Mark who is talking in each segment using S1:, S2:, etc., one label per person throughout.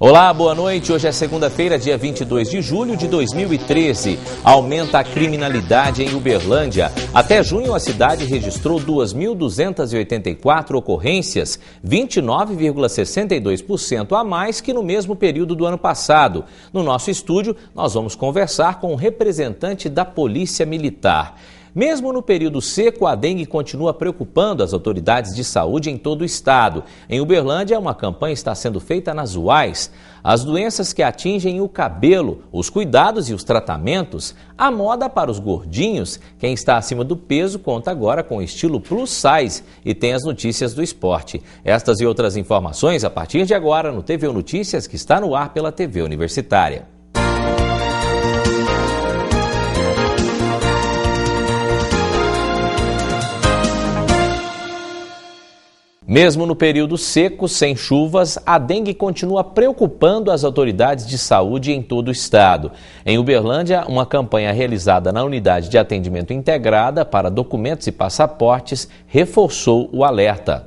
S1: Olá, boa noite. Hoje é segunda-feira, dia 22 de julho de 2013. Aumenta a criminalidade em Uberlândia. Até junho, a cidade registrou 2.284 ocorrências, 29,62% a mais que no mesmo período do ano passado. No nosso estúdio, nós vamos conversar com um representante da Polícia Militar. Mesmo no período seco, a dengue continua preocupando as autoridades de saúde em todo o estado. Em Uberlândia, uma campanha está sendo feita nas UAIs. As doenças que atingem o cabelo, os cuidados e os tratamentos, a moda para os gordinhos. Quem está acima do peso conta agora com o estilo plus size e tem as notícias do esporte. Estas e outras informações a partir de agora no TVU Notícias, que está no ar pela TV Universitária. Mesmo no período seco, sem chuvas, a dengue continua preocupando as autoridades de saúde em todo o estado. Em Uberlândia, uma campanha realizada na Unidade de Atendimento Integrada para Documentos e Passaportes reforçou o alerta.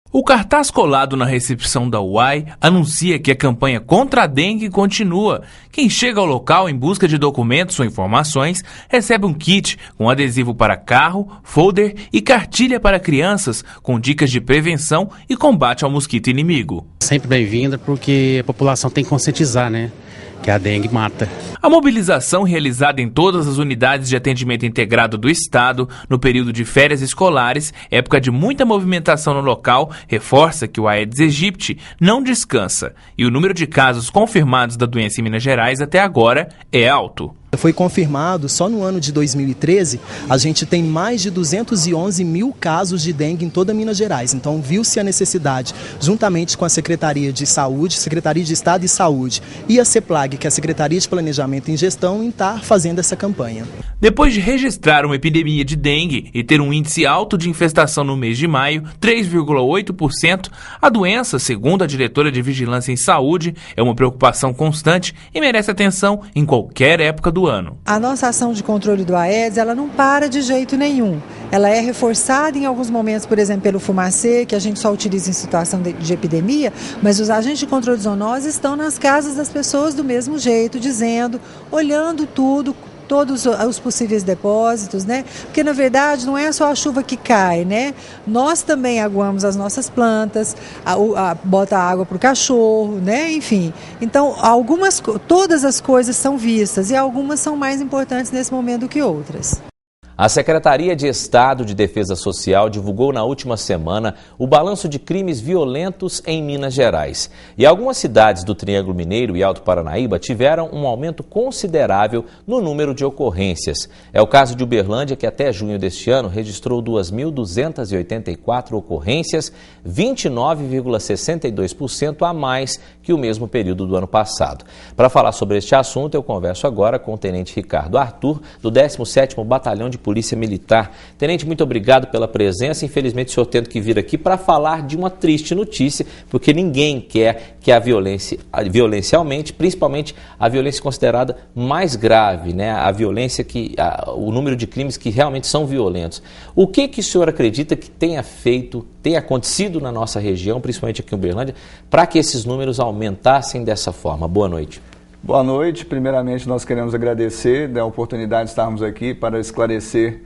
S2: O cartaz colado na recepção da UAI anuncia que a campanha contra a dengue continua. Quem chega ao local em busca de documentos ou informações recebe um kit com adesivo para carro, folder e cartilha para crianças com dicas de prevenção e combate ao mosquito inimigo.
S3: Sempre bem-vinda porque a população tem que conscientizar, né? Que a dengue mata.
S2: A mobilização realizada em todas as unidades de atendimento integrado do estado no período de férias escolares, época de muita movimentação no local, reforça que o Aedes aegypti não descansa e o número de casos confirmados da doença em Minas Gerais até agora é alto.
S4: Foi confirmado, só no ano de 2013, a gente tem mais de 211 mil casos de dengue em toda Minas Gerais. Então, viu-se a necessidade, juntamente com a Secretaria de Saúde, Secretaria de Estado de Saúde e a CEPLAG, que é a Secretaria de Planejamento e Gestão, em estar fazendo essa campanha.
S2: Depois de registrar uma epidemia de dengue e ter um índice alto de infestação no mês de maio, 3,8%, a doença, segundo a diretora de Vigilância em Saúde, é uma preocupação constante e merece atenção em qualquer época do ano.
S5: A nossa ação de controle do Aedes, ela não para de jeito nenhum. Ela é reforçada em alguns momentos, por exemplo, pelo fumacê, que a gente só utiliza em situação de epidemia, mas os agentes de controle de zoonose estão nas casas das pessoas do mesmo jeito, dizendo, olhando tudo, todos os possíveis depósitos, né? Porque, na verdade, não é só a chuva que cai, né? Nós também aguamos as nossas plantas, bota água para o cachorro, né? Enfim, então, todas as coisas são vistas e algumas são mais importantes nesse momento do que outras.
S1: A Secretaria de Estado de Defesa Social divulgou na última semana o balanço de crimes violentos em Minas Gerais. E algumas cidades do Triângulo Mineiro e Alto Paranaíba tiveram um aumento considerável no número de ocorrências. É o caso de Uberlândia, que até junho deste ano registrou 2.284 ocorrências, 29,62% a mais que o mesmo período do ano passado. Para falar sobre este assunto, eu converso agora com o Tenente Ricardo Arthur, do 17º Batalhão de Polícia Militar. Tenente, muito obrigado pela presença. Infelizmente, o senhor tendo que vir aqui para falar de uma triste notícia, porque ninguém quer que a violência aumente, principalmente a violência considerada mais grave, né? A violência o número de crimes que realmente são violentos. O que o senhor acredita que tenha acontecido na nossa região, principalmente aqui em Uberlândia, para que esses números aumentassem dessa forma? Boa noite.
S6: Boa noite. Primeiramente, nós queremos agradecer a oportunidade de estarmos aqui para esclarecer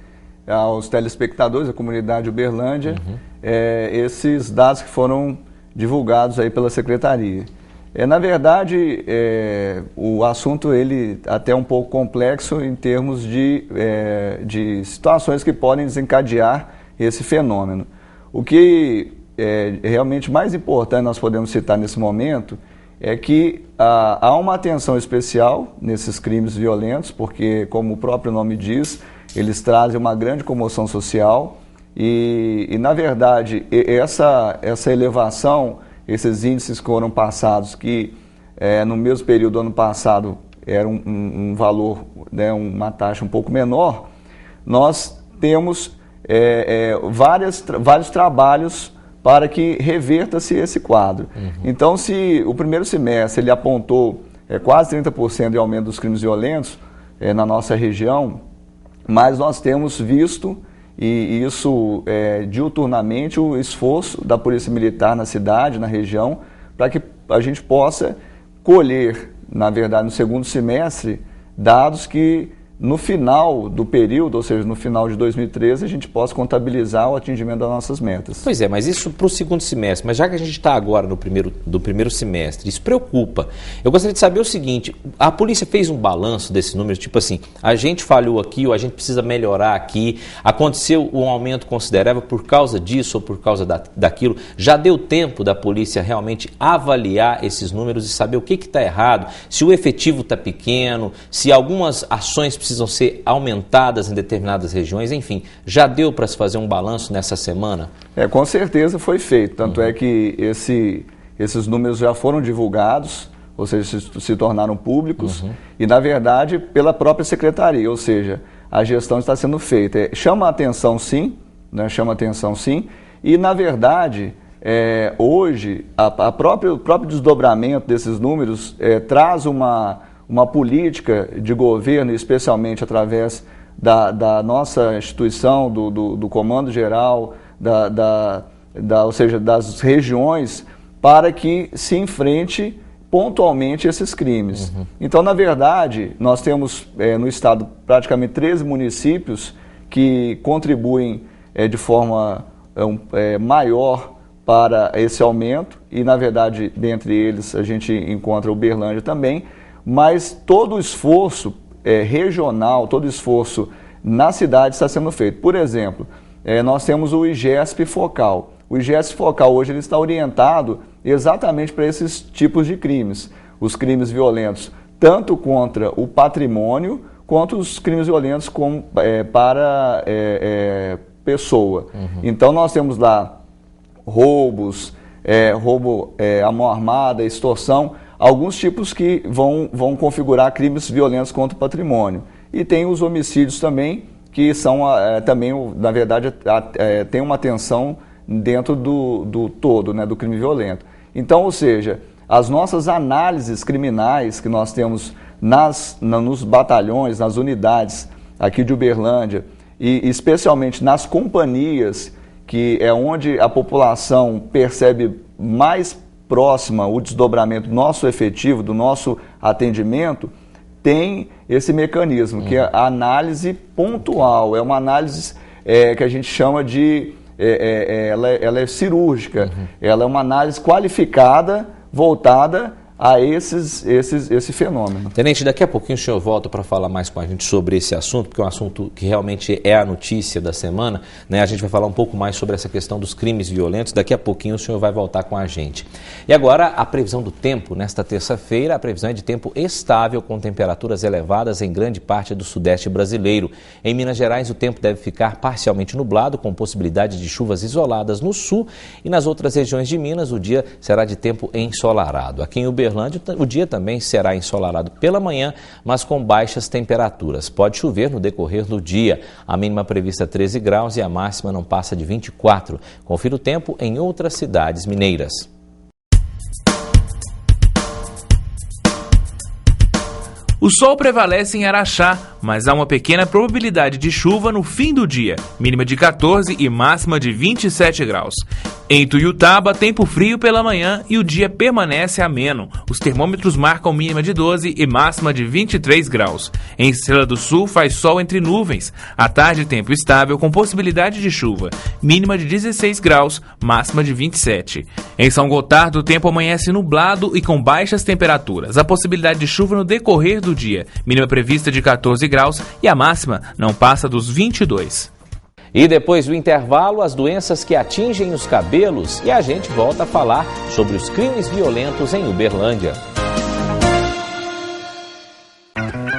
S6: aos telespectadores da comunidade Uberlândia esses dados que foram divulgados aí pela Secretaria. Na verdade, o assunto ele até um pouco complexo em termos de situações que podem desencadear esse fenômeno. O que é realmente mais importante nós podemos citar nesse momento é que há uma atenção especial nesses crimes violentos, porque, como o próprio nome diz, eles trazem uma grande comoção social e na verdade, essa elevação, esses índices que foram passados, que no mesmo período do ano passado era um valor, né, uma taxa um pouco menor, nós temos vários trabalhos para que reverta-se esse quadro. Então, se o primeiro semestre ele apontou quase 30% de aumento dos crimes violentos na nossa região, mas nós temos visto, e isso diuturnamente, o esforço da Polícia Militar na cidade, na região, para que a gente possa colher, na verdade, no segundo semestre, dados que no final do período, ou seja, no final de 2013, a gente possa contabilizar o atingimento das nossas metas.
S1: Pois é, mas isso para o segundo semestre, mas já que a gente está agora no primeiro semestre, isso preocupa. Eu gostaria de saber o seguinte, a polícia fez um balanço desses números, tipo assim, a gente falhou aqui ou a gente precisa melhorar aqui, aconteceu um aumento considerável por causa disso ou por causa daquilo, já deu tempo da polícia realmente avaliar esses números e saber o que está errado, se o efetivo está pequeno, se algumas ações precisam ser aumentadas em determinadas regiões, enfim, já deu para se fazer um balanço nessa semana?
S6: Com certeza foi feito, tanto é que esses números já foram divulgados, ou seja, se tornaram públicos, e na verdade pela própria secretaria, ou seja, a gestão está sendo feita. Chama a atenção sim, né, chama a atenção sim, e na verdade hoje o próprio desdobramento desses números traz uma política de governo, especialmente através da nossa instituição, do Comando Geral, ou seja, das regiões, para que se enfrente pontualmente esses crimes. Então, na verdade, nós temos no estado praticamente 13 municípios que contribuem de forma maior para esse aumento, e na verdade, dentre eles, a gente encontra Uberlândia também, mas todo o esforço regional, todo o esforço na cidade está sendo feito. Por exemplo, nós temos o IGESP Focal. O IGESP Focal hoje ele está orientado exatamente para esses tipos de crimes. Os crimes violentos, tanto contra o patrimônio, quanto os crimes violentos para pessoa. Então nós temos lá roubos, roubo à mão armada, extorsão, alguns tipos que vão configurar crimes violentos contra o patrimônio. E tem os homicídios também, que são também, na verdade, tem uma atenção dentro do todo, né, do crime violento. Então, ou seja, as nossas análises criminais que nós temos nos batalhões, nas unidades aqui de Uberlândia, e especialmente nas companhias, que é onde a população percebe mais próxima o desdobramento do nosso efetivo, do nosso atendimento, tem esse mecanismo, que é a análise pontual, é uma análise que a gente chama de, ela é cirúrgica, ela é uma análise qualificada, voltada a esse fenômeno.
S1: Tenente, daqui a pouquinho o senhor volta para falar mais com a gente sobre esse assunto, porque é um assunto que realmente é a notícia da semana, né? A gente vai falar um pouco mais sobre essa questão dos crimes violentos, daqui a pouquinho o senhor vai voltar com a gente. E agora a previsão do tempo, nesta terça-feira, a previsão é de tempo estável com temperaturas elevadas em grande parte do sudeste brasileiro. Em Minas Gerais o tempo deve ficar parcialmente nublado, com possibilidade de chuvas isoladas no sul, e nas outras regiões de Minas o dia será de tempo ensolarado. Aqui em Uberlândia o dia também será ensolarado pela manhã, mas com baixas temperaturas. Pode chover no decorrer do dia. A mínima prevista 13 graus e a máxima não passa de 24. Confira o tempo em outras cidades mineiras.
S2: O sol prevalece em Araxá, mas há uma pequena probabilidade de chuva no fim do dia, mínima de 14 e máxima de 27 graus. Em Tuiutaba, tempo frio pela manhã e o dia permanece ameno. Os termômetros marcam mínima de 12 e máxima de 23 graus. Em Estrela do Sul, faz sol entre nuvens. À tarde, tempo estável com possibilidade de chuva, mínima de 16 graus, máxima de 27. Em São Gotardo, o tempo amanhece nublado e com baixas temperaturas. A possibilidade de chuva no decorrer do dia, mínima prevista de 14 graus e a máxima não passa dos 22.
S1: E depois do intervalo, as doenças que atingem os cabelos, e a gente volta a falar sobre os crimes violentos em Uberlândia.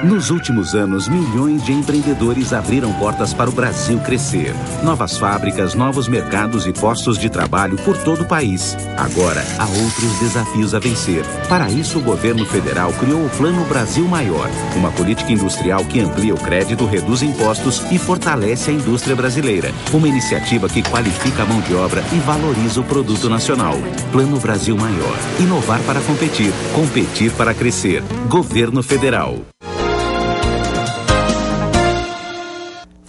S7: Nos últimos anos, milhões de empreendedores abriram portas para o Brasil crescer. Novas fábricas, novos mercados e postos de trabalho por todo o país. Agora, há outros desafios a vencer. Para isso, o governo federal criou o Plano Brasil Maior, uma política industrial que amplia o crédito, reduz impostos e fortalece a indústria brasileira. Uma iniciativa que qualifica a mão de obra e valoriza o produto nacional. Plano Brasil Maior. Inovar para competir. Competir para crescer. Governo Federal.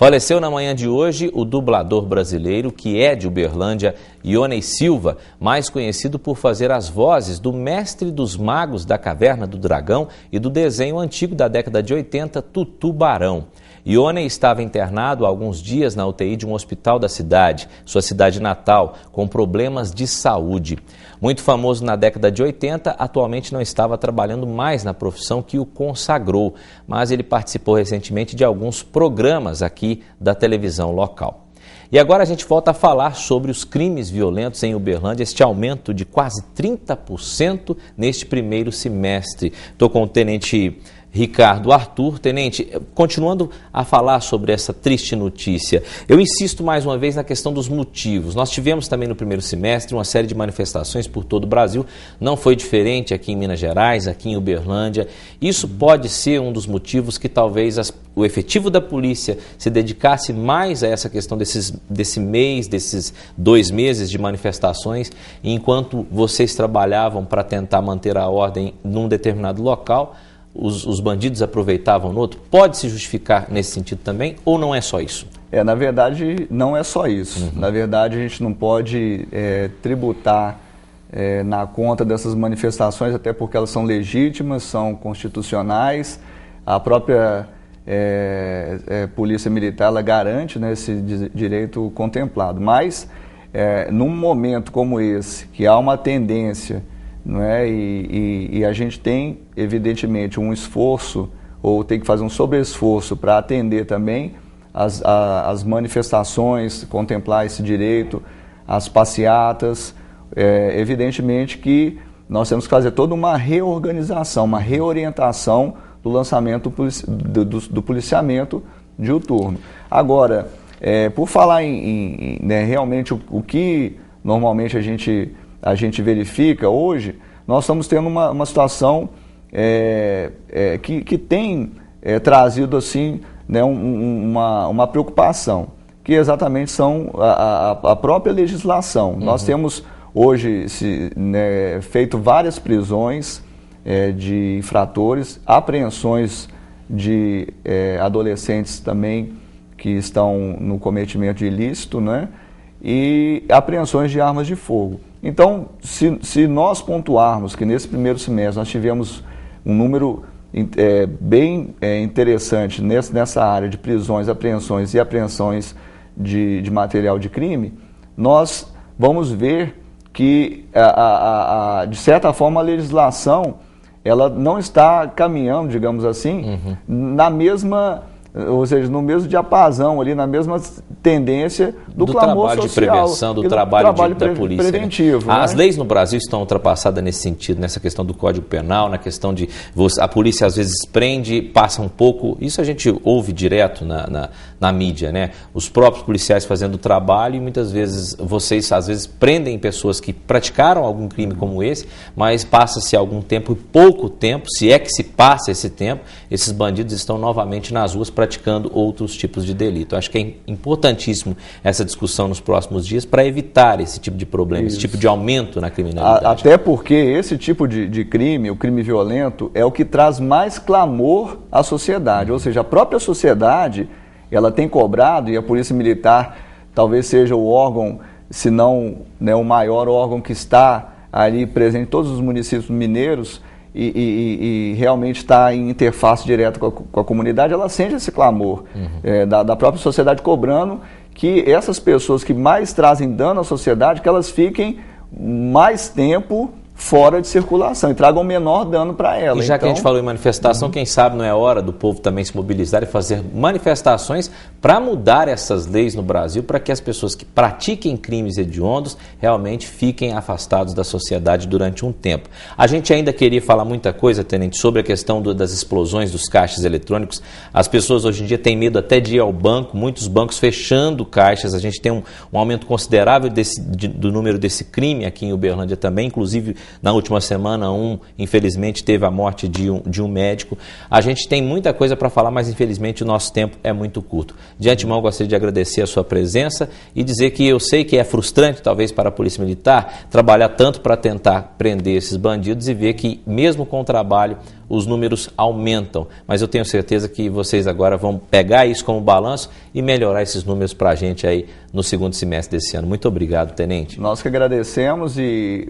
S1: Faleceu na manhã de hoje o dublador brasileiro que é de Uberlândia, Ionei Silva, mais conhecido por fazer as vozes do mestre dos magos da Caverna do Dragão e do desenho antigo da década de 80, Tutu Barão. Ionei estava internado há alguns dias na UTI de um hospital da cidade, sua cidade natal, com problemas de saúde. Muito famoso na década de 80, atualmente não estava trabalhando mais na profissão que o consagrou, mas ele participou recentemente de alguns programas aqui da televisão local. E agora a gente volta a falar sobre os crimes violentos em Uberlândia, este aumento de quase 30% neste primeiro semestre. Estou com o Tenente Ricardo Arthur. Tenente, continuando a falar sobre essa triste notícia, eu insisto mais uma vez na questão dos motivos. Nós tivemos também no primeiro semestre uma série de manifestações por todo o Brasil, não foi diferente aqui em Minas Gerais, aqui em Uberlândia. Isso pode ser um dos motivos que talvez o efetivo da polícia se dedicasse mais a essa questão desses 2 meses de manifestações, enquanto vocês trabalhavam para tentar manter a ordem num determinado local, os bandidos aproveitavam no outro. Pode se justificar nesse sentido também, ou não é só isso?
S6: Na verdade, não é só isso. Na verdade, a gente não pode tributar na conta dessas manifestações, até porque elas são legítimas, são constitucionais. A própria Polícia Militar, ela garante, né, esse direito contemplado. Mas, num momento como esse, que há uma tendência, não é? E a gente tem, evidentemente, um esforço, ou tem que fazer um sobreesforço para atender também as manifestações, contemplar esse direito, as passeatas. Evidentemente que nós temos que fazer toda uma reorganização, uma reorientação do lançamento do policiamento diuturno. Agora, por falar né, realmente o que normalmente a gente verifica hoje, nós estamos tendo uma situação que tem trazido assim, né, uma preocupação, que exatamente são a própria legislação. Nós temos hoje feito várias prisões de infratores, apreensões de adolescentes também que estão no cometimento de ilícito, né, e apreensões de armas de fogo. Então, se nós pontuarmos que nesse primeiro semestre nós tivemos um número bem interessante nessa área de prisões, apreensões e apreensões de material de crime, nós vamos ver que, de certa forma, a legislação ela não está caminhando, digamos assim, na mesma... ou seja, no mesmo diapasão ali, na mesma tendência do clamor
S1: trabalho
S6: social,
S1: de prevenção, do trabalho da polícia.
S6: Preventivo.
S1: Né? As
S6: né?
S1: leis no Brasil estão ultrapassadas nesse sentido, nessa questão do Código Penal, na questão de a polícia às vezes prende, passa um pouco, isso a gente ouve direto na mídia, né? Os próprios policiais fazendo o trabalho e muitas vezes vocês às vezes prendem pessoas que praticaram algum crime como esse, mas passa-se algum tempo, pouco tempo, se é que se passa esse tempo, esses bandidos estão novamente nas ruas praticando outros tipos de delito. Acho que é importantíssimo essa discussão nos próximos dias para evitar esse tipo de problema, esse tipo de aumento na criminalidade.
S6: Até porque esse tipo de crime, o crime violento, é o que traz mais clamor à sociedade. Ou seja, a própria sociedade, ela tem cobrado, e a Polícia Militar talvez seja o órgão, se não, né, o maior órgão que está ali presente em todos os municípios mineiros, e realmente está em interface direta com a comunidade, ela sente esse clamor da própria sociedade cobrando que essas pessoas que mais trazem dano à sociedade, que elas fiquem mais tempo fora de circulação e tragam menor dano para ela.
S1: E já que a gente falou em manifestação, quem sabe não é hora do povo também se mobilizar e fazer manifestações para mudar essas leis no Brasil, para que as pessoas que pratiquem crimes hediondos realmente fiquem afastados da sociedade durante um tempo. A gente ainda queria falar muita coisa, Tenente, sobre a questão das explosões dos caixas eletrônicos. As pessoas hoje em dia têm medo até de ir ao banco, muitos bancos fechando caixas. A gente tem um aumento considerável do número desse crime aqui em Uberlândia também, inclusive na última semana, infelizmente, teve a morte de um médico. A gente tem muita coisa para falar, mas infelizmente o nosso tempo é muito curto. De antemão, gostaria de agradecer a sua presença e dizer que eu sei que é frustrante, talvez, para a Polícia Militar trabalhar tanto para tentar prender esses bandidos e ver que, mesmo com o trabalho, os números aumentam. Mas eu tenho certeza que vocês agora vão pegar isso como balanço e melhorar esses números para a gente aí no segundo semestre desse ano. Muito obrigado, Tenente.
S6: Nós que agradecemos e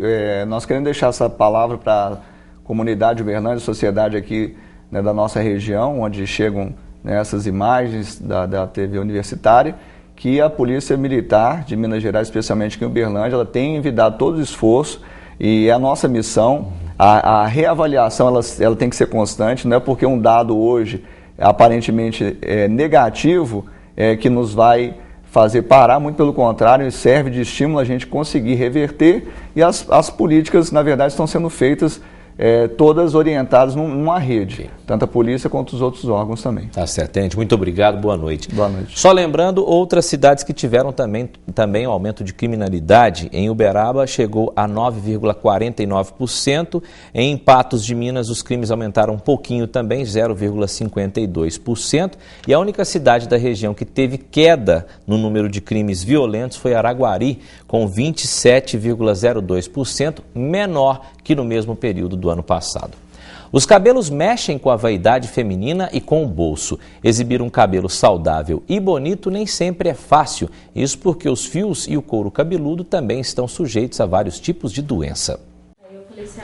S6: nós queremos deixar essa palavra para a comunidade Uberlândia, sociedade aqui, né, da nossa região, onde chegam, né, essas imagens da TV universitária, que a Polícia Militar de Minas Gerais, especialmente aqui em Uberlândia, ela tem envidado todo o esforço e é a nossa missão. A reavaliação ela tem que ser constante, não é porque um dado hoje aparentemente negativo que nos vai fazer parar, muito pelo contrário, serve de estímulo a gente conseguir reverter, e as políticas, na verdade, estão sendo feitas todas orientadas numa rede, tanto a polícia quanto os outros órgãos também.
S1: Tá certo, Tenente. Muito obrigado, boa noite.
S6: Boa noite.
S1: Só lembrando, outras cidades que tiveram também um aumento de criminalidade. Em Uberaba chegou a 9,49%. Em Patos de Minas os crimes aumentaram um pouquinho também, 0,52%. E a única cidade da região que teve queda no número de crimes violentos foi Araguari, com 27,02%, menor que no mesmo período do ano passado. Os cabelos mexem com a vaidade feminina e com o bolso. Exibir um cabelo saudável e bonito nem sempre é fácil. Isso porque os fios e o couro cabeludo também estão sujeitos a vários tipos de doença.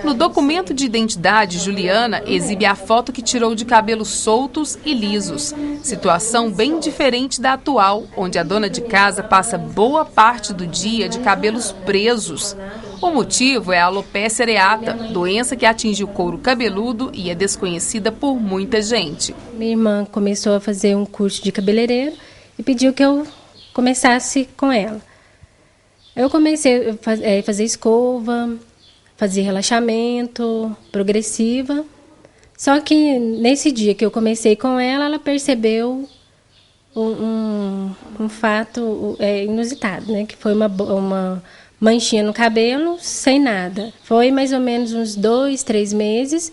S8: No documento de identidade, Juliana exibe a foto que tirou de cabelos soltos e lisos. Situação bem diferente da atual, onde a dona de casa passa boa parte do dia de cabelos presos. O motivo é a alopecia areata, doença que atinge o couro cabeludo e é desconhecida por muita gente.
S9: Minha irmã começou a fazer um curso de cabeleireiro e pediu que eu começasse com ela. Eu comecei a fazer escova, fazer relaxamento, progressiva. Só que nesse dia que eu comecei com ela, ela percebeu um fato inusitado, né? Que foi uma manchinha no cabelo, sem nada. Foi mais ou menos uns 2, 3 meses.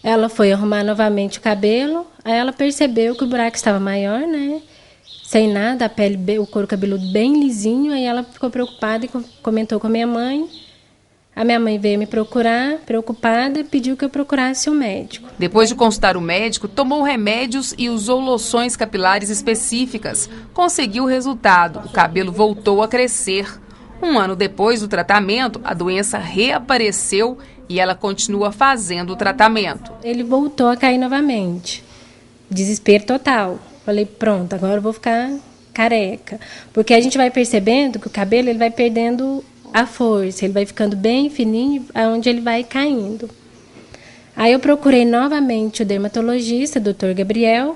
S9: Ela foi arrumar novamente o cabelo, aí ela percebeu que o buraco estava maior, né? Sem nada, a pele, o couro cabeludo bem lisinho, aí ela ficou preocupada e comentou com a minha mãe. A minha mãe veio me procurar, preocupada, e pediu que eu procurasse um médico.
S8: Depois de consultar o médico, tomou remédios e usou loções capilares específicas. Conseguiu o resultado, o cabelo voltou a crescer. Um ano depois do tratamento, a doença reapareceu e ela continua fazendo o tratamento.
S9: Ele voltou a cair novamente. Desespero total. Falei, pronto, agora eu vou ficar careca. Porque a gente vai percebendo que o cabelo ele vai perdendo a força, ele vai ficando bem fininho, aonde ele vai caindo. Aí eu procurei novamente o dermatologista, Dr. Gabriel.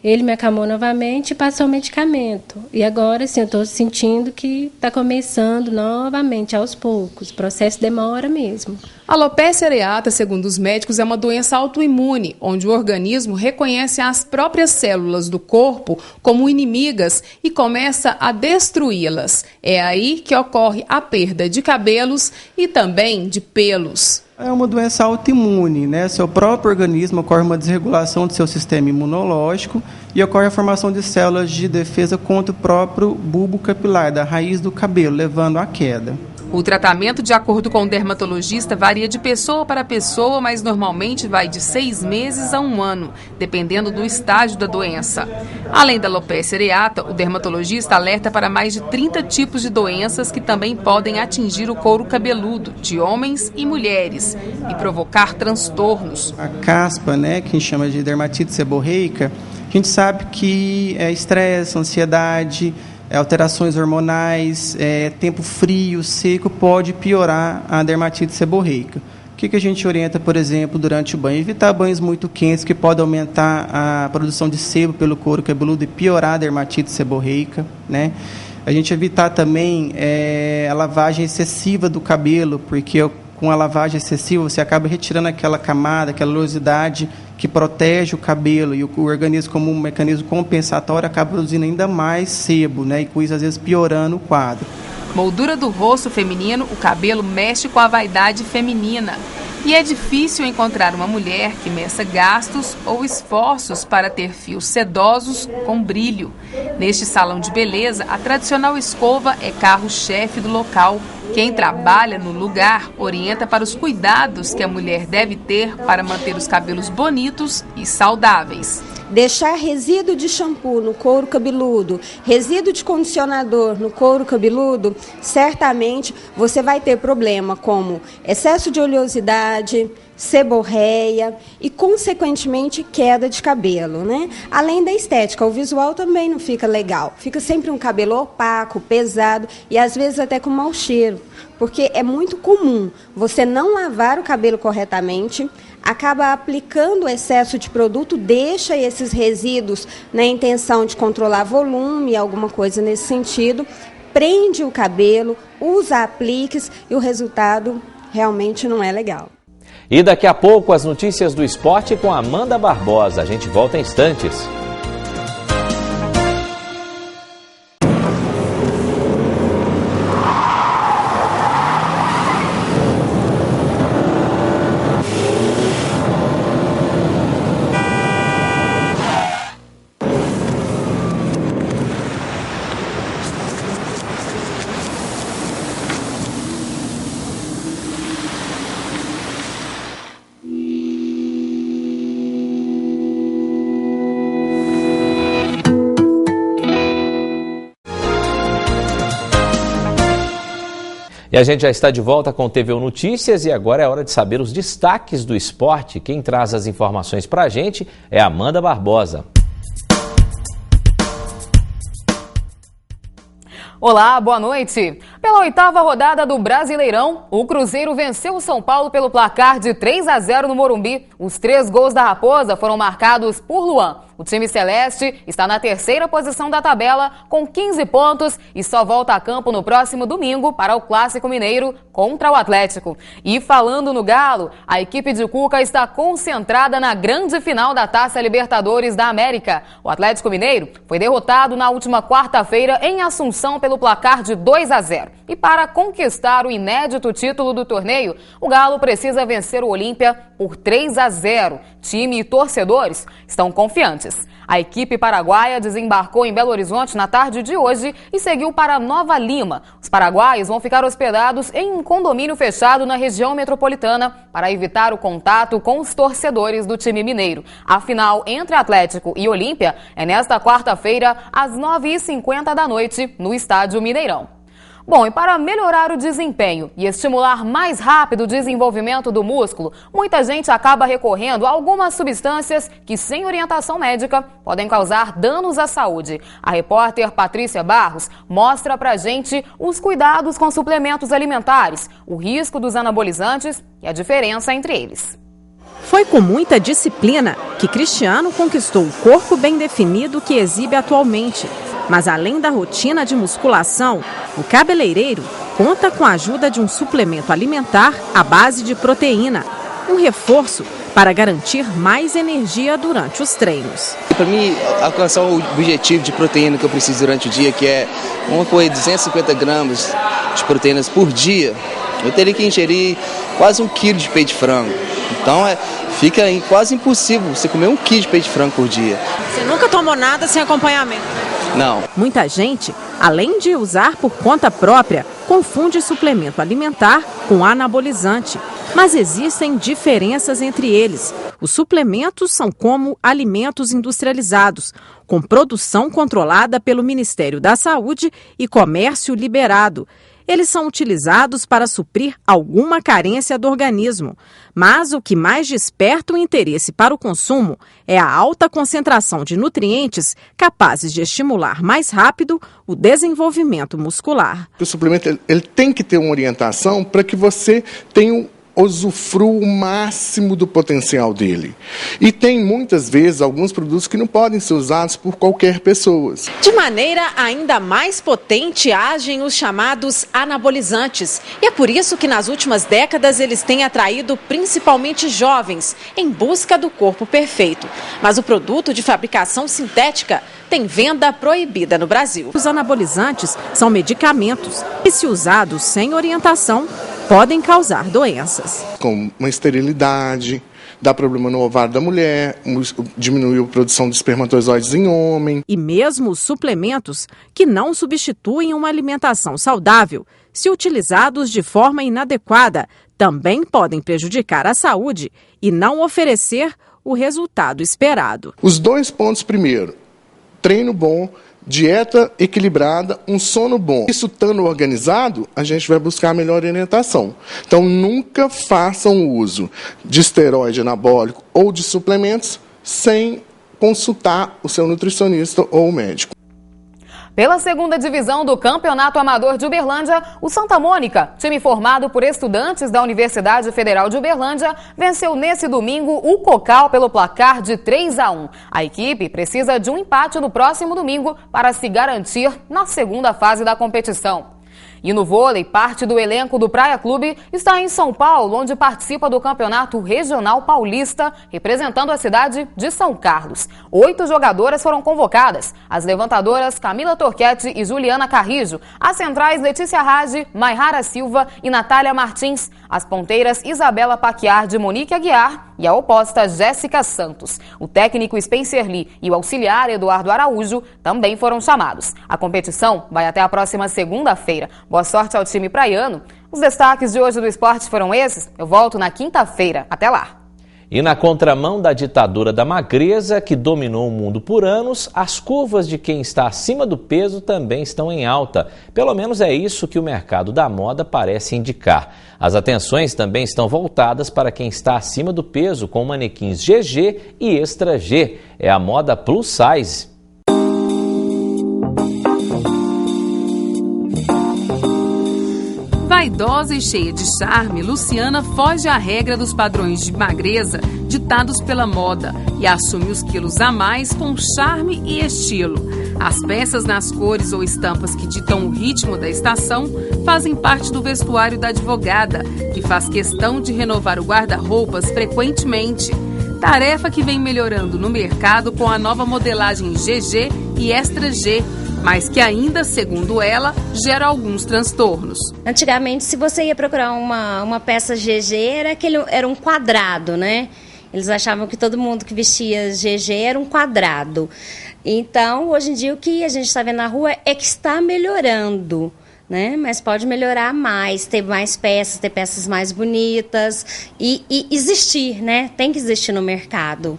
S9: Ele me acalmou novamente e passou o medicamento. E agora, sim, eu estou sentindo que está começando novamente, aos poucos. O processo demora mesmo.
S8: A alopecia areata, segundo os médicos, é uma doença autoimune, onde o organismo reconhece as próprias células do corpo como inimigas e começa a destruí-las. É aí que ocorre a perda de cabelos e também de pelos.
S10: É uma doença autoimune, né? Seu próprio organismo ocorre uma desregulação do seu sistema imunológico e ocorre a formação de células de defesa contra o próprio bulbo capilar, da raiz do cabelo, levando à queda.
S8: O tratamento, de acordo com o dermatologista, varia de pessoa para pessoa, mas normalmente vai de 6 meses a 1 ano, dependendo do estágio da doença. Além da alopecia areata, o dermatologista alerta para mais de 30 tipos de doenças que também podem atingir o couro cabeludo, de homens e mulheres, e provocar transtornos.
S10: A caspa, né, que a gente chama de dermatite seborreica, a gente sabe que é estresse, ansiedade, alterações hormonais, tempo frio, seco, pode piorar a dermatite seborreica. O que a gente orienta, por exemplo, durante o banho? Evitar banhos muito quentes, que podem aumentar a produção de sebo pelo couro cabeludo e piorar a dermatite seborreica, né? A gente evitar também a lavagem excessiva do cabelo, porque com a lavagem excessiva você acaba retirando aquela camada, aquela oleosidade que protege o cabelo, e o organismo, como um mecanismo compensatório, acaba produzindo ainda mais sebo, né? E com isso, às vezes, piorando o quadro.
S8: Moldura do rosto feminino, o cabelo mexe com a vaidade feminina. E é difícil encontrar uma mulher que meça gastos ou esforços para ter fios sedosos com brilho. Neste salão de beleza, a tradicional escova é carro-chefe do local. Quem trabalha no lugar orienta para os cuidados que a mulher deve ter para manter os cabelos bonitos e saudáveis.
S11: Deixar resíduo de shampoo no couro cabeludo, resíduo de condicionador no couro cabeludo, certamente você vai ter problema como excesso de oleosidade, seborreia e, consequentemente, queda de cabelo, né? Além da estética, o visual também não fica legal. Fica sempre um cabelo opaco, pesado e, às vezes, até com mau cheiro. Porque é muito comum você não lavar o cabelo corretamente, acaba aplicando excesso de produto, deixa esses resíduos na intenção de controlar volume, alguma coisa nesse sentido, prende o cabelo, usa apliques e o resultado realmente não é legal.
S1: E daqui a pouco as notícias do esporte com a Amanda Barbosa. A gente volta em instantes. E a gente já está de volta com o TVU Notícias e agora é hora de saber os destaques do esporte. Quem traz as informações para a gente é a Amanda Barbosa.
S12: Olá, boa noite. Pela 8ª rodada do Brasileirão, o Cruzeiro venceu o São Paulo pelo placar de 3-0 no Morumbi. Os 3 gols da Raposa foram marcados por Luan. O time celeste está na 3ª posição da tabela com 15 pontos e só volta a campo no próximo domingo para o Clássico Mineiro contra o Atlético. E falando no Galo, a equipe de Cuca está concentrada na grande final da Taça Libertadores da América. O Atlético Mineiro foi derrotado na última quarta-feira em Assunção pelo placar de 2-0. E para conquistar o inédito título do torneio, o Galo precisa vencer o Olímpia por 3-0. Time e torcedores estão confiantes. A equipe paraguaia desembarcou em Belo Horizonte na tarde de hoje e seguiu para Nova Lima. Os paraguaios vão ficar hospedados em um condomínio fechado na região metropolitana para evitar o contato com os torcedores do time mineiro. A final entre Atlético e Olímpia é nesta quarta-feira, às 9h50 da noite, no Estádio Mineirão. Bom, e para melhorar o desempenho e estimular mais rápido o desenvolvimento do músculo, muita gente acaba recorrendo a algumas substâncias que, sem orientação médica, podem causar danos à saúde. A repórter Patrícia Barros mostra pra gente os cuidados com suplementos alimentares, o risco dos anabolizantes e a diferença entre eles.
S13: Foi com muita disciplina que Cristiano conquistou o corpo bem definido que exibe atualmente. Mas além da rotina de musculação, o cabeleireiro conta com a ajuda de um suplemento alimentar à base de proteína, um reforço para garantir mais energia durante os treinos.
S14: Para mim, alcançar o objetivo de proteína que eu preciso durante o dia, que é 250 gramas de proteínas por dia, eu teria que ingerir quase 1 quilo de peito de frango. Então fica quase impossível você comer 1 quilo de peito de frango por dia.
S13: Você nunca tomou nada sem acompanhamento?
S14: Não.
S13: Muita gente, além de usar por conta própria, confunde suplemento alimentar com anabolizante. Mas existem diferenças entre eles. Os suplementos são como alimentos industrializados, com produção controlada pelo Ministério da Saúde e comércio liberado. Eles são utilizados para suprir alguma carência do organismo. Mas o que mais desperta o interesse para o consumo é a alta concentração de nutrientes capazes de estimular mais rápido o desenvolvimento muscular.
S15: O suplemento ele tem que ter uma orientação para que você tenha usufrua o máximo do potencial dele. E tem muitas vezes alguns produtos que não podem ser usados por qualquer pessoa.
S13: De maneira ainda mais potente agem os chamados anabolizantes. E é por isso que nas últimas décadas eles têm atraído principalmente jovens em busca do corpo perfeito. Mas o produto de fabricação sintética tem venda proibida no Brasil. Os anabolizantes são medicamentos e, se usados sem orientação, podem causar doenças.
S15: Como uma esterilidade, dá problema no ovário da mulher, diminuiu a produção de espermatozoides em homem.
S13: E mesmo os suplementos, que não substituem uma alimentação saudável, se utilizados de forma inadequada, também podem prejudicar a saúde e não oferecer o resultado esperado.
S15: Os 2 pontos primeiro, treino bom, dieta equilibrada, um sono bom. Isso estando organizado, a gente vai buscar a melhor orientação. Então, nunca façam uso de esteroide anabólico ou de suplementos sem consultar o seu nutricionista ou o médico.
S12: Pela segunda divisão do Campeonato Amador de Uberlândia, o Santa Mônica, time formado por estudantes da Universidade Federal de Uberlândia, venceu nesse domingo o Cocal pelo placar de 3-1. A equipe precisa de um empate no próximo domingo para se garantir na segunda fase da competição. E no vôlei, parte do elenco do Praia Clube está em São Paulo, onde participa do Campeonato Regional Paulista, representando a cidade de São Carlos. 8 jogadoras foram convocadas: as levantadoras Camila Torquete e Juliana Carrijo, as centrais Letícia Rage, Maihara Silva e Natália Martins, as ponteiras Isabela Paquiar de Monique Aguiar e a oposta Jéssica Santos. O técnico Spencer Lee e o auxiliar Eduardo Araújo também foram chamados. A competição vai até a próxima segunda-feira. Boa sorte ao time praiano. Os destaques de hoje do esporte foram esses. Eu volto na quinta-feira. Até lá.
S1: E na contramão da ditadura da magreza, que dominou o mundo por anos, as curvas de quem está acima do peso também estão em alta. Pelo menos é isso que o mercado da moda parece indicar. As atenções também estão voltadas para quem está acima do peso, com manequins GG e Extra G. É a moda plus size.
S8: Vaidosa e cheia de charme, Luciana foge à regra dos padrões de magreza ditados pela moda e assume os quilos a mais com charme e estilo. As peças nas cores ou estampas que ditam o ritmo da estação fazem parte do vestuário da advogada, que faz questão de renovar o guarda-roupas frequentemente. Tarefa que vem melhorando no mercado com a nova modelagem GG e Extra G, mas que ainda, segundo ela, gera alguns transtornos.
S16: Antigamente, se você ia procurar uma peça GG, era um quadrado, né? Eles achavam que todo mundo que vestia GG era um quadrado. Então, hoje em dia, o que a gente está vendo na rua é que está melhorando, né? Mas pode melhorar mais, ter mais peças, ter peças mais bonitas e existir, né? Tem que existir no mercado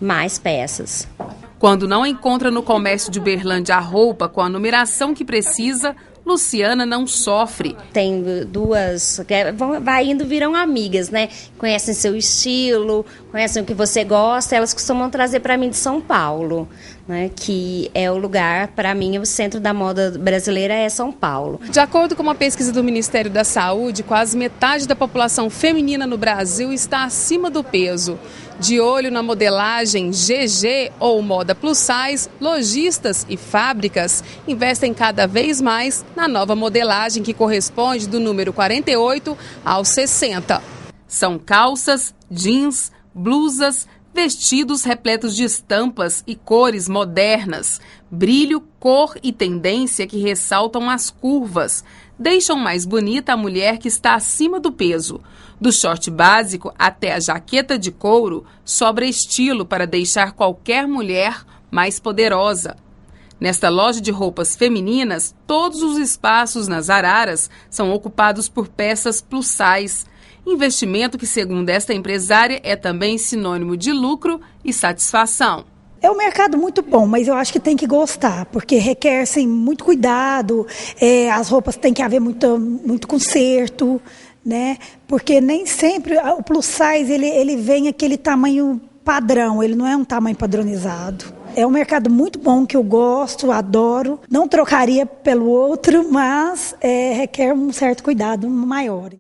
S16: mais peças.
S8: Quando não encontra no comércio de Uberlândia a roupa com a numeração que precisa, Luciana não sofre.
S16: Tem duas, vai indo, viram amigas, né? Conhecem seu estilo, conhecem o que você gosta, elas costumam trazer para mim de São Paulo, né? Que é o lugar, para mim, o centro da moda brasileira é São Paulo.
S8: De acordo com uma pesquisa do Ministério da Saúde, quase metade da população feminina no Brasil está acima do peso. De olho na modelagem GG ou moda plus size, lojistas e fábricas investem cada vez mais na nova modelagem que corresponde do número 48 ao 60. São calças, jeans, blusas, vestidos repletos de estampas e cores modernas, brilho, cor e tendência que ressaltam as curvas, deixam mais bonita a mulher que está acima do peso. Do short básico até a jaqueta de couro, sobra estilo para deixar qualquer mulher mais poderosa. Nesta loja de roupas femininas, todos os espaços nas araras são ocupados por peças plus size. Investimento que, segundo esta empresária, é também sinônimo de lucro e satisfação.
S17: É um mercado muito bom, mas eu acho que tem que gostar, porque requer assim, muito cuidado, as roupas tem que haver muito conserto, né? Porque nem sempre o plus size ele vem aquele tamanho padrão, ele não é um tamanho padronizado. É um mercado muito bom que eu gosto, adoro, não trocaria pelo outro, mas requer um certo cuidado maior.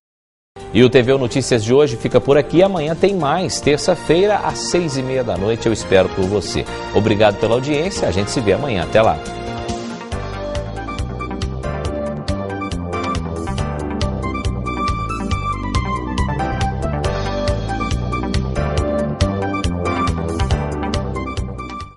S1: E o TV Notícias de hoje fica por aqui. Amanhã tem mais. Terça-feira, às 6h30 da noite. Eu espero por você. Obrigado pela audiência. A gente se vê amanhã. Até lá.